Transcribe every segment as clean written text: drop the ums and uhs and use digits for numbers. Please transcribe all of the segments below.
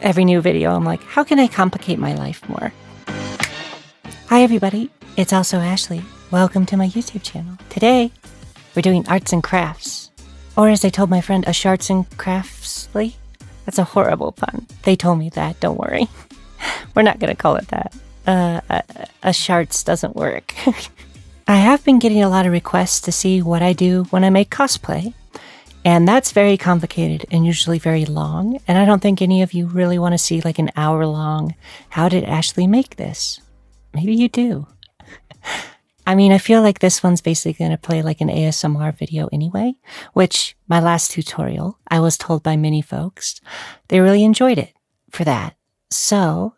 Every new video, I'm like, how can I complicate my life more? Hi, everybody. It's AlsoAshley. Welcome to my YouTube channel. Today, we're doing arts and crafts. Or as I told my friend, a sharts and craftsley. That's a horrible pun. They told me that, don't worry. We're not going to call it that. A sharts doesn't work. I have been getting a lot of requests to see what I do when I make cosplay. And that's very complicated and usually very long. And I don't think any of you really want to see like an hour-long, how did Ashley make this? Maybe you do. I mean, I feel like this one's basically going to play like an ASMR video anyway, which my last tutorial, I was told by many folks, they really enjoyed it for that. So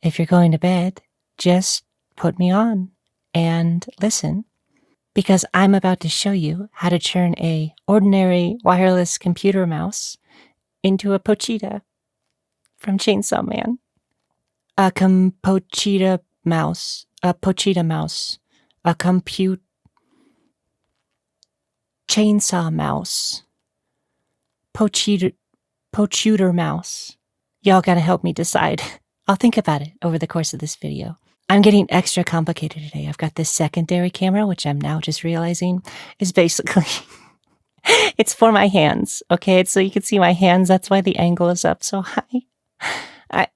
if you're going to bed, just put me on and listen. Because I'm about to show you how to turn a ordinary wireless computer mouse into a Pochita from Chainsaw Man. A Pochita mouse, a compute chainsaw mouse, Pochita mouse. Y'all gotta help me decide. I'll think about it over the course of this video. I'm getting extra complicated today. I've got this secondary camera, which I'm now just realizing is basically, it's for my hands, okay? It's so you can see my hands. That's why the angle is up so high. I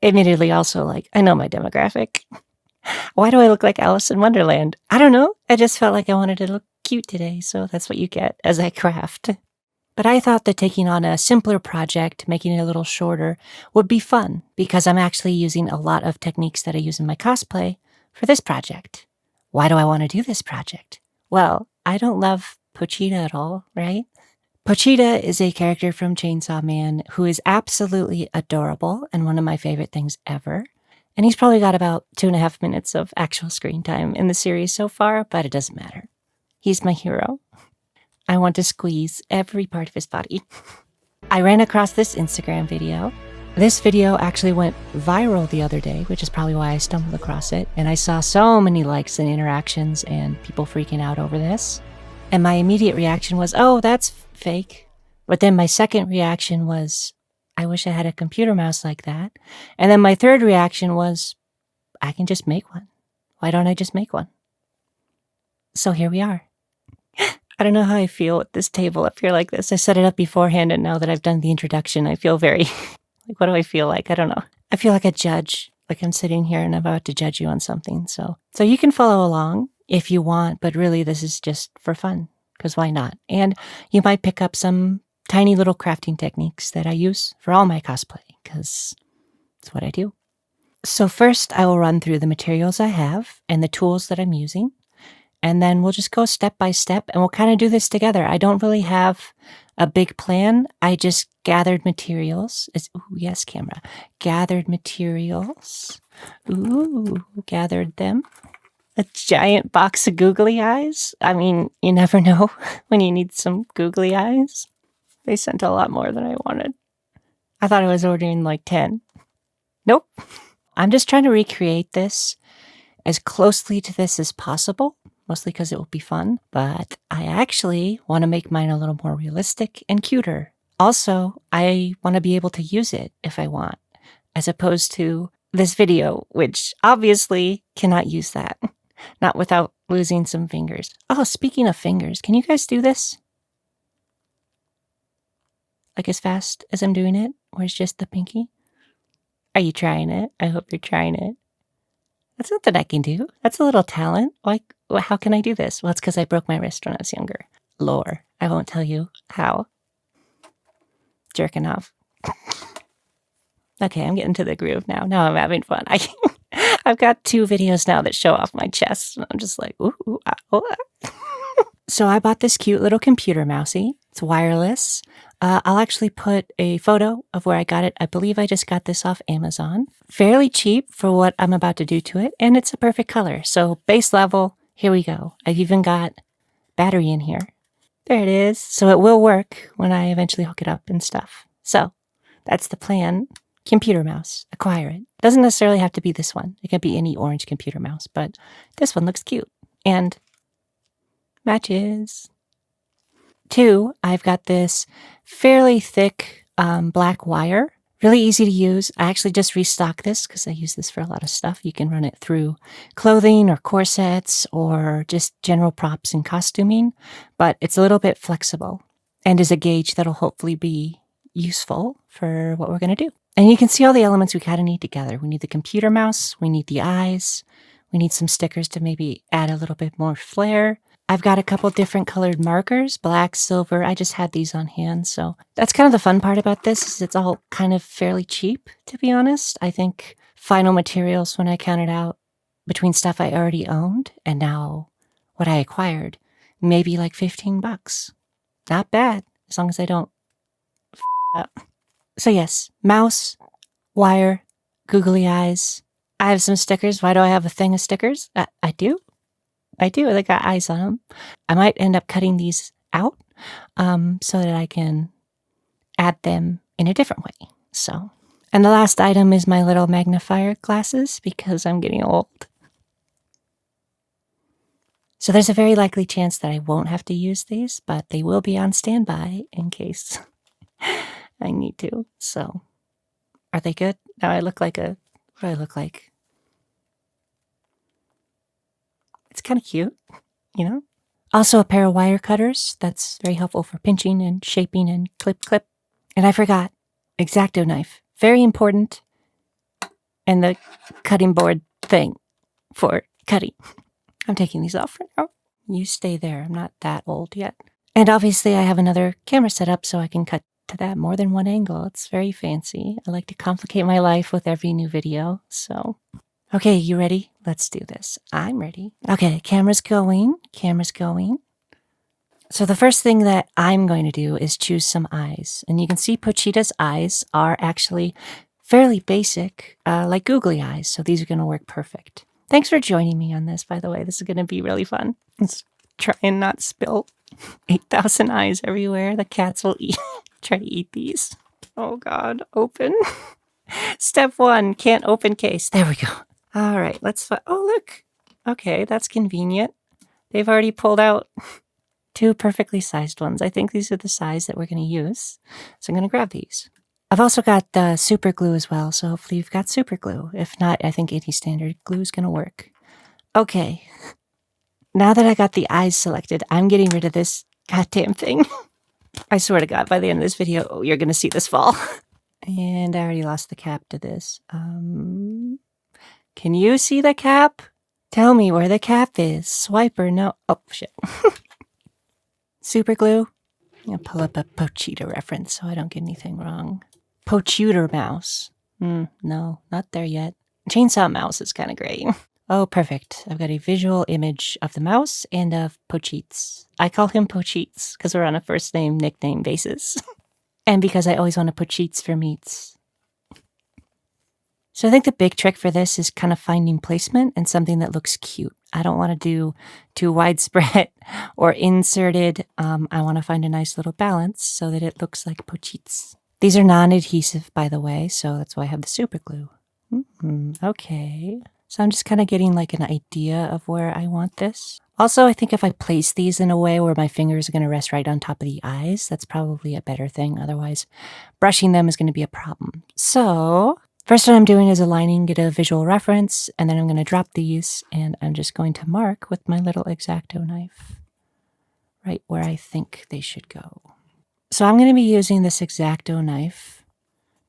admittedly also I know my demographic. Why do I look like Alice in Wonderland? I don't know. I just felt like I wanted to look cute today, so that's what you get as I craft. But I thought that taking on a simpler project, making it a little shorter, would be fun because I'm actually using a lot of techniques that I use in my cosplay for this project. Why do I want to do this project? Well, I don't love Pochita at all, right? Pochita is a character from Chainsaw Man who is absolutely adorable and one of my favorite things ever. And he's probably got about 2.5 minutes of actual screen time in the series so far, but it doesn't matter. He's my hero. I want to squeeze every part of his body. I ran across this Instagram video. This video actually went viral the other day, which is probably why I stumbled across it. And I saw so many likes and interactions and people freaking out over this. And my immediate reaction was, oh, that's fake. But then my second reaction was, I wish I had a computer mouse like that. And then my third reaction was, I can just make one. Why don't I just make one? So here we are. I don't know how I feel at this table up here like this. I set it up beforehand, and now that I've done the introduction, I feel very, what do I feel like? I don't know. I feel like a judge, like I'm sitting here and I'm about to judge you on something. So you can follow along if you want, but really this is just for fun, because why not? And you might pick up some tiny little crafting techniques that I use for all my cosplay, because it's what I do. So first, I will run through the materials I have and the tools that I'm using. And then we'll just go step by step and we'll kind of do this together. I don't really have a big plan. I just gathered materials. Ooh, yes, camera. Gathered materials. Ooh, gathered them. A giant box of googly eyes. I mean, you never know when you need some googly eyes. They sent a lot more than I wanted. I thought I was ordering like 10. Nope. I'm just trying to recreate this as closely to this as possible. Mostly because it will be fun, but I actually want to make mine a little more realistic and cuter. Also, I want to be able to use it if I want, as opposed to this video, which obviously cannot use that, not without losing some fingers. Oh, speaking of fingers, can you guys do this? Like as fast as I'm doing it, or it's just the pinky? Are you trying it? I hope you're trying it. That's something I can do. That's a little talent. How can I do this? Well, it's because I broke my wrist when I was younger. Lore. I won't tell you how. Jerking off. Okay, I'm getting to the groove now. Now I'm having fun. I've got 2 videos now that show off my chest. And I'm just like, ooh, ah. So I bought this cute little computer mousey. It's wireless. I'll actually put a photo of where I got it. I believe I just got this off Amazon. Fairly cheap for what I'm about to do to it, and it's a perfect color. So base level, here we go. I've even got battery in here. There it is. So it will work when I eventually hook it up and stuff. So that's the plan. Computer mouse, acquire it. Doesn't necessarily have to be this one. It could be any orange computer mouse, but this one looks cute. And matches. 2, I've got this fairly thick black wire Really easy to use. I actually just restocked this because I use this for a lot of stuff. You can run it through clothing or corsets or just general props and costuming, but it's a little bit flexible and is a gauge that'll hopefully be useful for what we're going to do. And you can see all the elements we kind of need together. We need the computer mouse, we need the eyes, we need some stickers to maybe add a little bit more flair. I've got a couple different colored markers, black, silver. I just had these on hand. So that's kind of the fun part about this is it's all kind of fairly cheap, to be honest. I think final materials, when I counted out between stuff I already owned and now what I acquired, maybe like $15. Not bad, as long as I don't up. So yes, mouse, wire, googly eyes. I have some stickers. Why do I have a thing of stickers? I do. They got eyes on them. I might end up cutting these out so that I can add them in a different way. So, and the last item is my little magnifier glasses because I'm getting old. So there's a very likely chance that I won't have to use these, but they will be on standby in case I need to. So, are they good? Now I look like what do I look like? It's kind of cute, you know? Also a pair of wire cutters. That's very helpful for pinching and shaping and clip. And I forgot, X-Acto knife. Very important. And the cutting board thing for cutting. I'm taking these off for now. You stay there. I'm not that old yet. And obviously I have another camera set up so I can cut to that more than one angle. It's very fancy. I like to complicate my life with every new video, so... Okay, you ready? Let's do this. I'm ready. Okay, camera's going. So the first thing that I'm going to do is choose some eyes. And you can see Pochita's eyes are actually fairly basic, like googly eyes. So these are going to work perfect. Thanks for joining me on this, by the way. This is going to be really fun. Let's try and not spill 8,000 eyes everywhere. The cats will try to eat these. Oh God, open. Step 1, can't open case. There we go. All right, let's oh, look. Okay, that's convenient. They've already pulled out 2 perfectly sized ones. I think these are the size that we're going to use. So I'm going to grab these. I've also got super glue as well, so hopefully you've got super glue. If not, I think any standard glue is going to work. Okay. Now that I got the eyes selected, I'm getting rid of this goddamn thing. I swear to God, by the end of this video, you're going to see this fall. And I already lost the cap to this. Can you see the cap? Tell me where the cap is. Swipe or no. Oh, shit. Super glue. I'll pull up a Pochita reference so I don't get anything wrong. Pochita mouse. No, not there yet. Chainsaw mouse is kind of great. Oh, perfect. I've got a visual image of the mouse and of Pochits. I call him Pochits because we're on a first name, nickname basis. And because I always want to put cheats for meats. So I think the big trick for this is kind of finding placement and something that looks cute. I don't want to do too widespread or inserted. I want to find a nice little balance so that it looks like Pochits. These are non-adhesive, by the way, so that's why I have the super glue. Okay. So I'm just kind of getting like an idea of where I want this. Also, I think if I place these in a way where my fingers are going to rest right on top of the eyes, that's probably a better thing. Otherwise, brushing them is going to be a problem. So first what I'm doing is aligning, get a visual reference, and then I'm going to drop these, and I'm just going to mark with my little X-Acto knife right where I think they should go. So I'm going to be using this X-Acto knife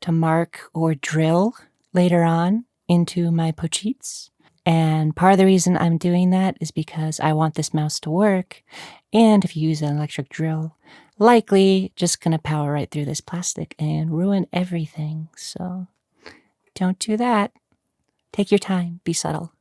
to mark or drill later on into my Pochits. And part of the reason I'm doing that is because I want this mouse to work. And if you use an electric drill, likely just going to power right through this plastic and ruin everything. So don't do that. Take your time. Be subtle.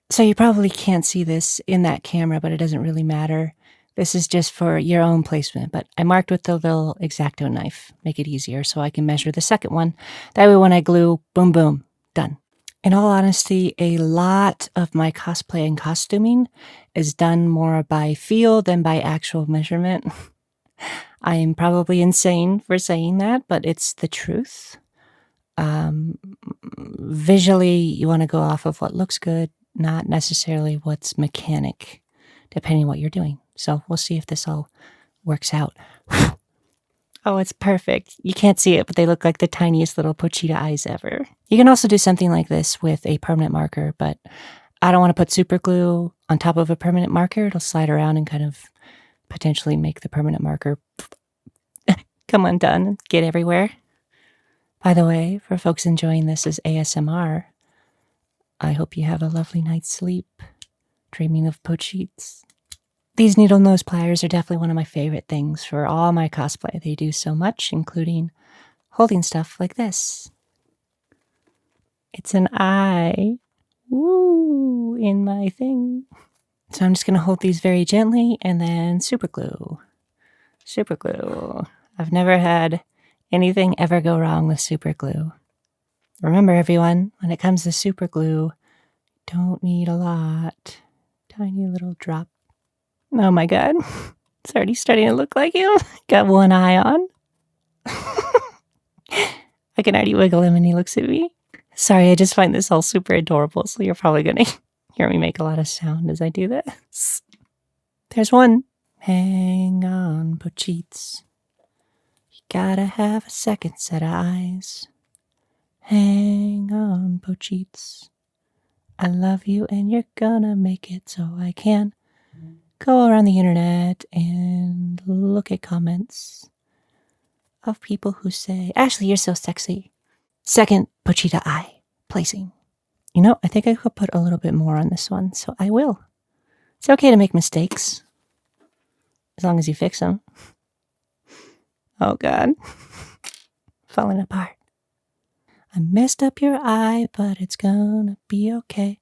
So you probably can't see this in that camera, but it doesn't really matter. This is just for your own placement, but I marked with the little X-Acto knife. Make it easier so I can measure the second one. That way when I glue, boom, boom, done. In all honesty, a lot of my cosplay and costuming is done more by feel than by actual measurement. I am probably insane for saying that, but it's the truth. Visually, you want to go off of what looks good, not necessarily what's mechanic, depending on what you're doing. So we'll see if this all works out. Oh, it's perfect. You can't see it, but they look like the tiniest little Pochita eyes ever. You can also do something like this with a permanent marker, but I don't want to put super glue on top of a permanent marker. It'll slide around and kind of potentially make the permanent marker come undone and get everywhere. By the way, for folks enjoying this as ASMR, I hope you have a lovely night's sleep, dreaming of Pochites. These needle nose pliers are definitely one of my favorite things for all my cosplay. They do so much, including holding stuff like this. It's an eye. Woo! In my thing. So I'm just going to hold these very gently and then super glue. Super glue. I've never had anything ever go wrong with super glue. Remember, everyone, when it comes to super glue, don't need a lot. Tiny little drop. Oh my god. It's already starting to look like him. Got one eye on. I can already wiggle him and he looks at me. Sorry, I just find this all super adorable, so you're probably going to hear me make a lot of sound as I do this. There's one. Hang on, Pochites. You gotta have a second set of eyes. Hang on, Pochites. I love you and you're gonna make it so I can go around the internet and look at comments of people who say, Ashley, you're so sexy. Second Pochita eye placing. You know, I think I could put a little bit more on this one, so I will. It's okay to make mistakes, as long as you fix them. Oh god. Falling apart. I messed up your eye, but it's gonna be okay.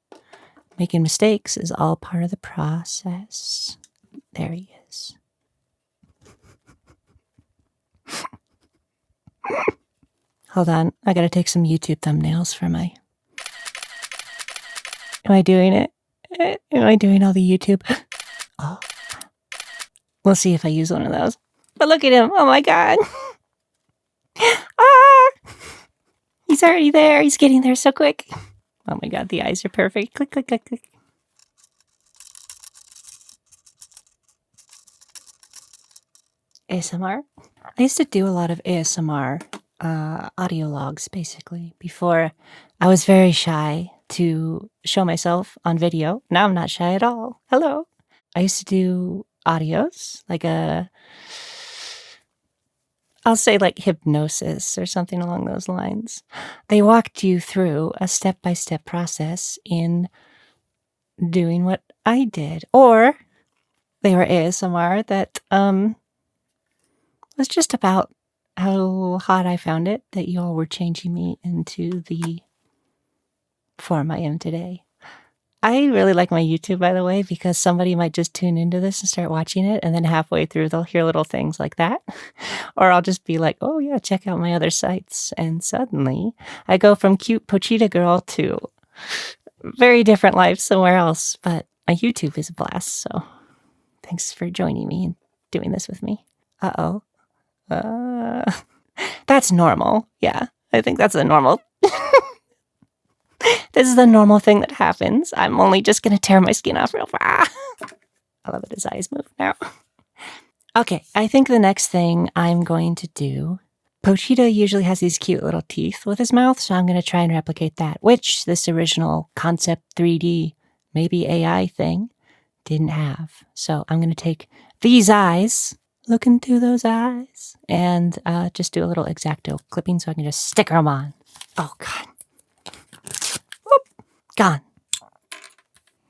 Making mistakes is all part of the process. There he is. Hold on, I gotta take some YouTube thumbnails for my... Am I doing it? Am I doing all the YouTube? Oh. We'll see if I use one of those. But look at him. Oh my god. Ah! He's already there. He's getting there so quick. Oh my god, the eyes are perfect. Click, click, click, click. ASMR? I used to do a lot of ASMR audio logs, basically, before I was very shy to show myself on video. Now I'm not shy at all. Hello. I used to do audios, like I'll say like Hypnosis or something along those lines. They walked you through a step-by-step process in doing what I did. Or they were ASMR that was just about how hot I found it that y'all were changing me into the form I am today. I really like my YouTube, by the way, because somebody might just tune into this and start watching it, and then halfway through they'll hear little things like that. Or I'll just be like, oh yeah, check out my other sites. And suddenly I go from cute Pochita girl to very different life somewhere else. But my YouTube is a blast, so thanks for joining me and doing this with me. Uh-oh. That's normal. Yeah, I think that's a normal... This is the normal thing that happens. I'm only just going to tear my skin off real fast. I love it. His eyes move now. Okay, I think the next thing I'm going to do... Pochita usually has these cute little teeth with his mouth, so I'm going to try and replicate that, which this original concept 3D, maybe AI thing didn't have. So I'm going to take these eyes, look into those eyes, and just do a little X-Acto clipping so I can just stick them on. Oh, God. Gone.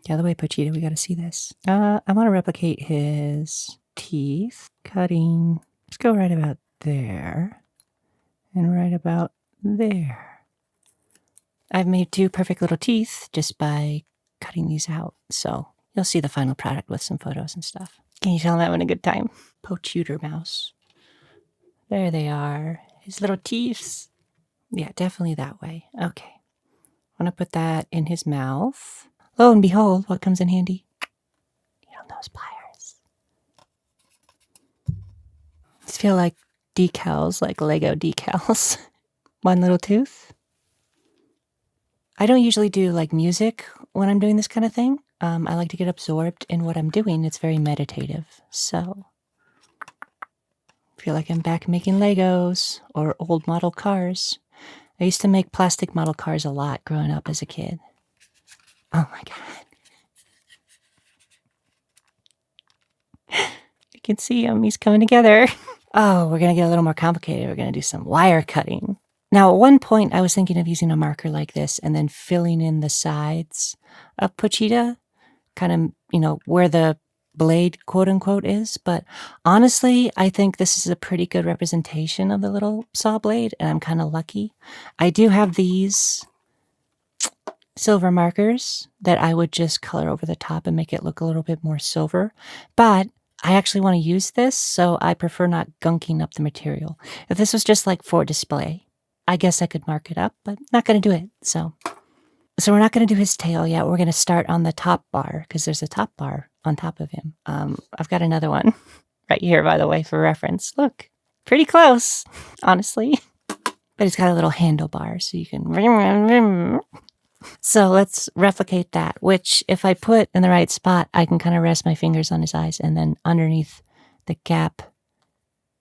The other way, Pochita, we gotta see this. I want to replicate his teeth. Cutting. Let's go right about there. And right about there. I've made two perfect little teeth just by cutting these out. So you'll see the final product with some photos and stuff. Can you tell I'm having a good time? Pochita mouse. There they are. His little teeth. Yeah, definitely that way. Okay. I'm going to put that in his mouth. Lo and behold, what comes in handy? Those pliers. These feel like decals, like Lego decals. One little tooth. I don't usually do like music when I'm doing this kind of thing. I like to get absorbed in what I'm doing. It's very meditative. So Feel like I'm back making Legos or old model cars. I used to make plastic model cars a lot growing up as a kid. Oh my god. You can see him. He's coming together. Oh, we're going to get a little more complicated. We're going to do some wire cutting. Now, at one point, I was thinking of using a marker like this and then filling in the sides of Pochita, kind of, where the blade, quote unquote, is. But honestly, I think this is a pretty good representation of the little saw blade, and I'm kind of lucky. I do have these silver markers that I would just color over the top and make it look a little bit more silver. But I actually want to use this, so I prefer not gunking up the material. If this was just like for display, I guess I could mark it up, but not going to do it. So we're not going to do his tail yet. We're going to start on the top bar because there's a top bar on top of him. I've got another one right here, by the way, for reference. Look, pretty close, honestly. But it's got a little handlebar, so you can... So let's replicate that, which if I put in the right spot, I can kind of rest my fingers on his eyes, and then underneath the gap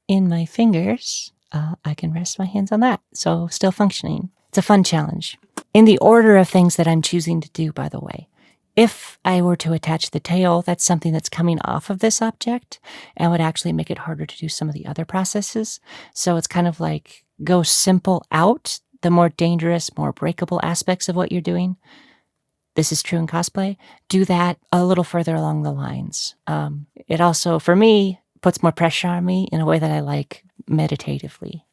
in my fingers, I can rest my hands on that. So still functioning. It's a fun challenge. In the order of things that I'm choosing to do, by the way, if I were to attach the tail, that's something that's coming off of this object and would actually make it harder to do some of the other processes. So it's kind of like go simple out the more dangerous, more breakable aspects of what you're doing. This is true in cosplay. Do that a little further along the lines. It also, for me, puts more pressure on me in a way that I like meditatively.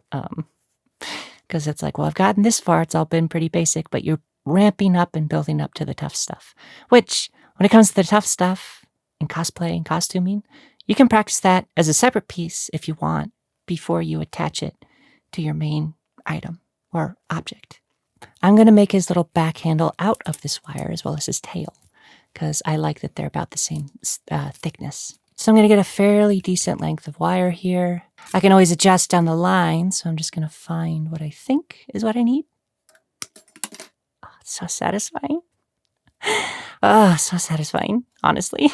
Because it's like, well, I've gotten this far. It's all been pretty basic, but you're ramping up and building up to the tough stuff. Which, when it comes to the tough stuff in cosplay and costuming, you can practice that as a separate piece if you want before you attach it to your main item or object. I'm going to make his little back handle out of this wire as well as his tail because I like that they're about the same thickness. So I'm going to get a fairly decent length of wire here. I can always adjust down the line, so I'm just going to find what I think is what I need. Oh, it's so satisfying. Oh, so satisfying, honestly.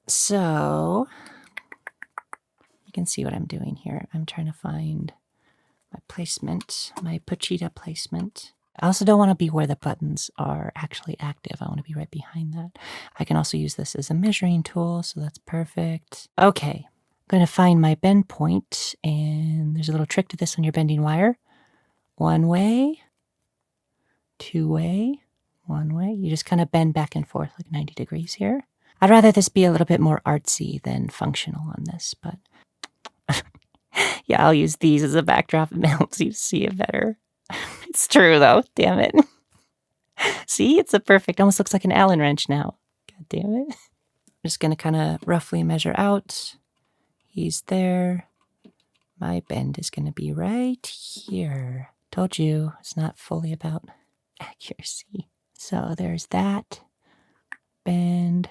So you can see what I'm doing here. I'm trying to find my placement, my Pochita placement. I also don't want to be where the buttons are actually active. I want to be right behind that. I can also use this as a measuring tool, so that's perfect. Okay, I'm going to find my bend point, and there's a little trick to this when you're bending wire. One way, two way, one way. You just kind of bend back and forth like 90 degrees here. I'd rather this be a little bit more artsy than functional on this, but yeah, I'll use these as a backdrop. It helps you see it better. It's true, though. Damn it. See, it's a perfect, almost looks like an Allen wrench now. God damn it. I'm just going to kind of roughly measure out. He's there. My bend is going to be right here. Told you, it's not fully about accuracy. So there's that. Bend.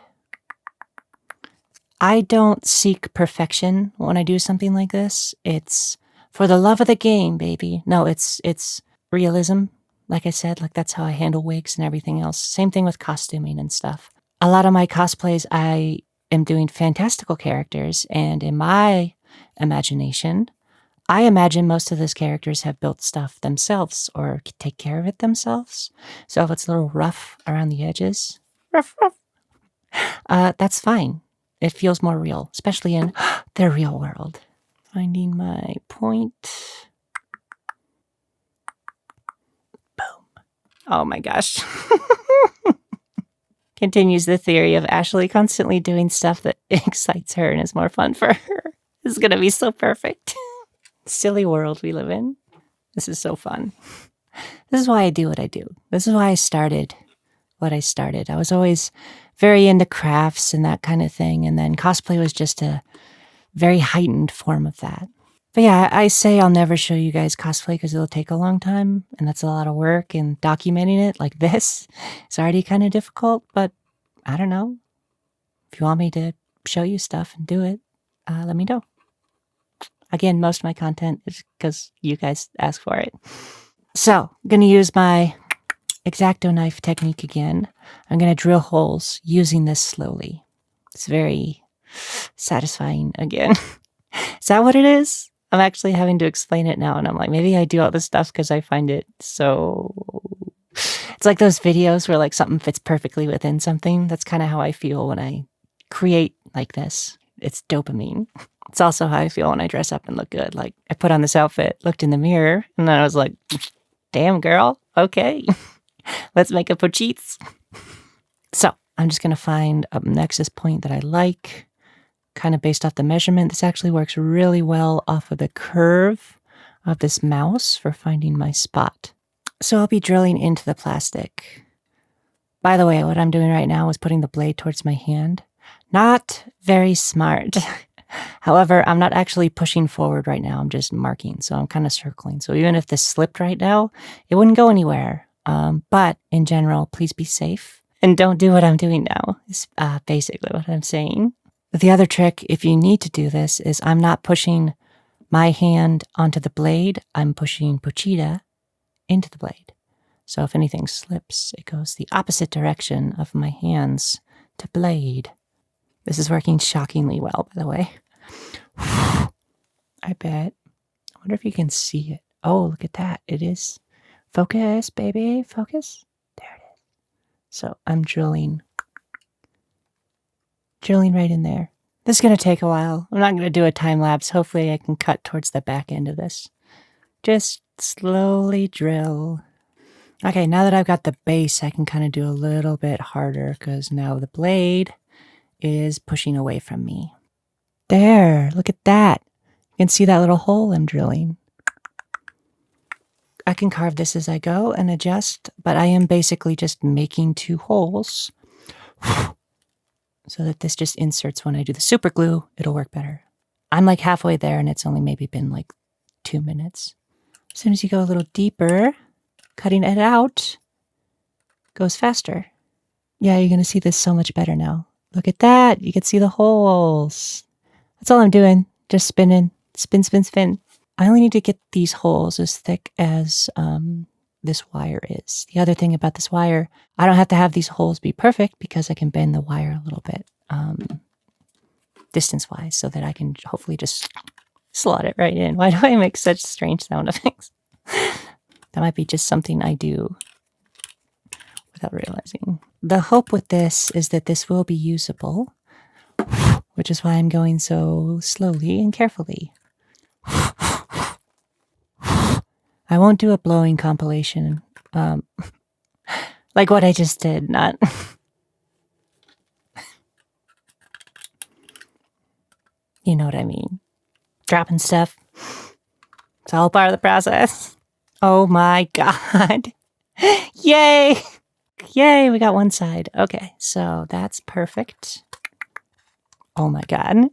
I don't seek perfection when I do something like this. It's for the love of the game, baby. No, it's realism. Like I said, like that's how I handle wigs and everything else. Same thing with costuming and stuff. A lot of my cosplays, I am doing fantastical characters, and in my imagination, I imagine most of those characters have built stuff themselves or take care of it themselves. So if it's a little rough around the edges, rough, that's fine. It feels more real, especially in the real world. Finding my point. Boom. Oh my gosh. Continues the theory of Ashley constantly doing stuff that excites her and is more fun for her. This is going to be so perfect. Silly world we live in. This is so fun. This is why I do what I do. This is why I started what I started. I was always very into crafts and that kind of thing, and then cosplay was just a very heightened form of that. But yeah, I say I'll never show you guys cosplay because it'll take a long time, and that's a lot of work, and documenting it like this is already kind of difficult, but I don't know. If you want me to show you stuff and do it, let me know. Again, most of my content is because you guys ask for it. So, I'm going to use my X-Acto knife technique again. I'm going to drill holes using this slowly. It's very satisfying again. Is that what it is? I'm actually having to explain it now, and I'm like, maybe I do all this stuff because I find it so... It's like those videos where like something fits perfectly within something. That's kind of how I feel when I create like this. It's dopamine. It's also how I feel when I dress up and look good. Like I put on this outfit, looked in the mirror, and then I was like, damn girl, okay. Let's make a Pochita. So I'm just going to find a nexus point that I like, kind of based off the measurement. This actually works really well off of the curve of this mouse for finding my spot. So I'll be drilling into the plastic. By the way, what I'm doing right now is putting the blade towards my hand. Not very smart. However, I'm not actually pushing forward right now. I'm just marking, so I'm kind of circling. So even if this slipped right now, it wouldn't go anywhere. But in general, please be safe. And don't do what I'm doing now, is basically what I'm saying. The other trick, if you need to do this, is I'm not pushing my hand onto the blade. I'm pushing Pochita into the blade. So if anything slips, it goes the opposite direction of my hands to blade. This is working shockingly well, by the way. I bet. I wonder if you can see it. Oh, look at that. It is. Focus, baby. Focus. There it is. So I'm drilling right in there. This is going to take a while. I'm not going to do a time lapse. Hopefully I can cut towards the back end of this. Just slowly drill. Okay, now that I've got the base, I can kind of do a little bit harder because now the blade is pushing away from me. There, look at that. You can see that little hole I'm drilling. I can carve this as I go and adjust, but I am basically just making 2 holes so that this just inserts when I do the super glue. It'll work better. I'm like halfway there and it's only maybe been like 2 minutes. As soon as you go a little deeper, cutting it out goes faster. Yeah, you're going to see this so much better now. Look at that. You can see the holes. That's all I'm doing. Just spinning. Spin, spin, spin. I only need to get these holes as thick as this wire is. The other thing about this wire, I don't have to have these holes be perfect because I can bend the wire a little bit distance-wise so that I can hopefully just slot it right in. Why do I make such strange sound effects? That might be just something I do without realizing. The hope with this is that this will be usable, which is why I'm going so slowly and carefully. I won't do a blowing compilation, like what I just did, not... You know what I mean. Dropping stuff. It's all part of the process. Oh my god. Yay! Yay, we got one side. Okay, so that's perfect. Oh my god.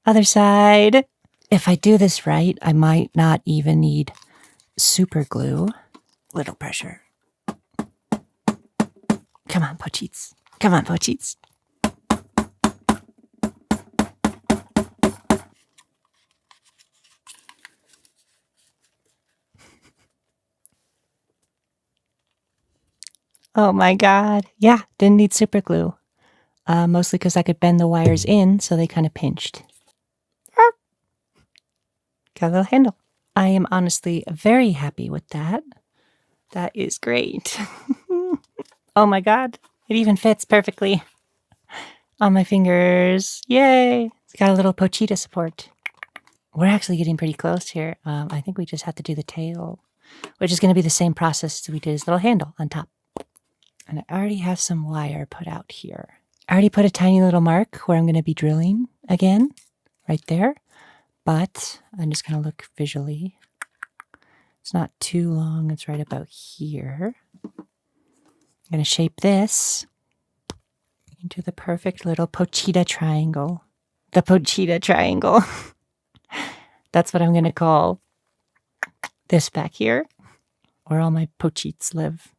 Other side. If I do this right, I might not even need super glue. Little pressure. Come on, Pochita. Come on, Pochita. Oh my god. Yeah, didn't need super glue. Mostly because I could bend the wires in so they kind of pinched. Got a little handle. I am honestly very happy with that. That is great. Oh my god. It even fits perfectly on my fingers. Yay. It's got a little Pochita support. We're actually getting pretty close here. I think we just have to do the tail, which is going to be the same process as we did his little handle on top. And I already have some wire put out here. I already put a tiny little mark where I'm going to be drilling again, right there. But I'm just going to look visually. It's not too long. It's right about here. I'm going to shape this into the perfect little Pochita triangle. The Pochita triangle. That's what I'm going to call this back here, where all my Pochitas live.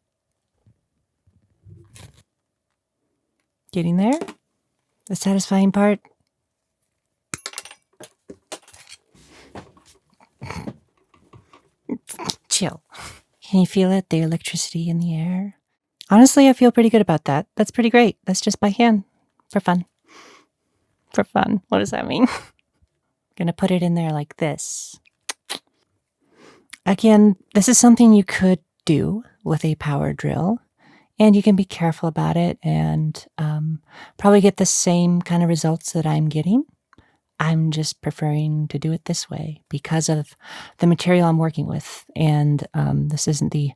Getting there. The satisfying part. Chill. Can you feel it? The electricity in the air? Honestly, I feel pretty good about that. That's pretty great. That's just by hand for fun. for fun. What does that mean? Gonna put it in there like this. Again, this is something you could do with a power drill, and you can be careful about it and probably get the same kind of results that I'm getting. I'm just preferring to do it this way because of the material I'm working with, and this isn't the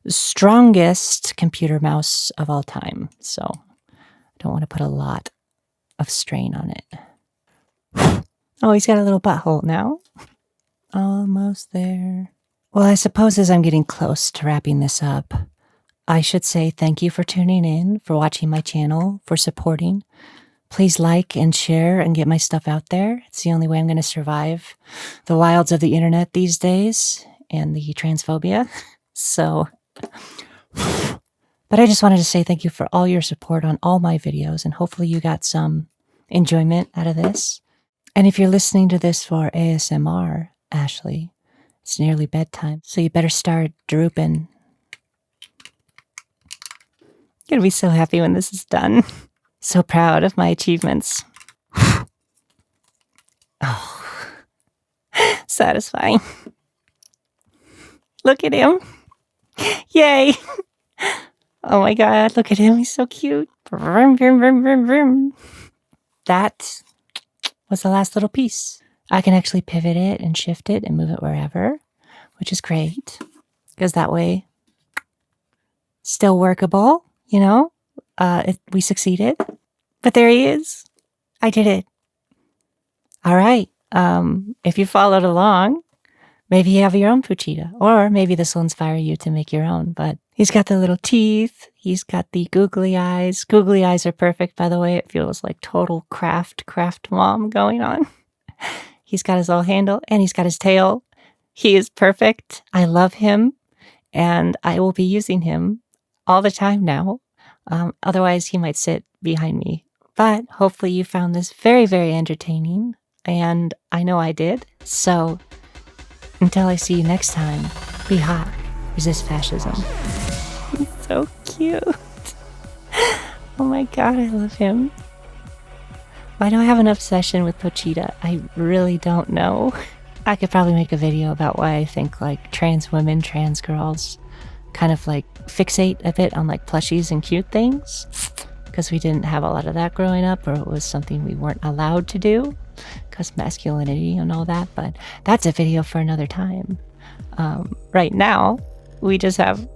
strongest computer mouse of all time, so I don't want to put a lot of strain on it. Oh, he's got a little butthole now. Almost there. Well, I suppose as I'm getting close to wrapping this up, I should say thank you for tuning in, for watching my channel, for supporting. Please like and share and get my stuff out there. It's the only way I'm going to survive the wilds of the internet these days and the transphobia. So, but I just wanted to say thank you for all your support on all my videos, and hopefully you got some enjoyment out of this. And if you're listening to this for ASMR, Ashley, it's nearly bedtime, so you better start drooping. I'm going to be so happy when this is done. So proud of my achievements. Oh, satisfying. Look at him. Yay. Oh my God, look at him. He's so cute. Vroom, vroom, vroom, vroom, vroom. That was the last little piece. I can actually pivot it and shift it and move it wherever, which is great because that way still workable, you know? We succeeded, but there he is. I did it. All right. If you followed along, maybe you have your own Pochita, or maybe this will inspire you to make your own, but he's got the little teeth. He's got the googly eyes. Googly eyes are perfect, by the way. It feels like total craft mom going on. He's got his little handle and he's got his tail. He is perfect. I love him and I will be using him all the time now. Otherwise, he might sit behind me. But hopefully you found this very, very entertaining. And I know I did. So until I see you next time, be hot. Resist fascism. He's so cute. Oh my God, I love him. Why do I have an obsession with Pochita? I really don't know. I could probably make a video about why I think like trans women, trans girls kind of like fixate a bit on like plushies and cute things because we didn't have a lot of that growing up, or it was something we weren't allowed to do because masculinity and all that, but that's a video for another time. Right now we just have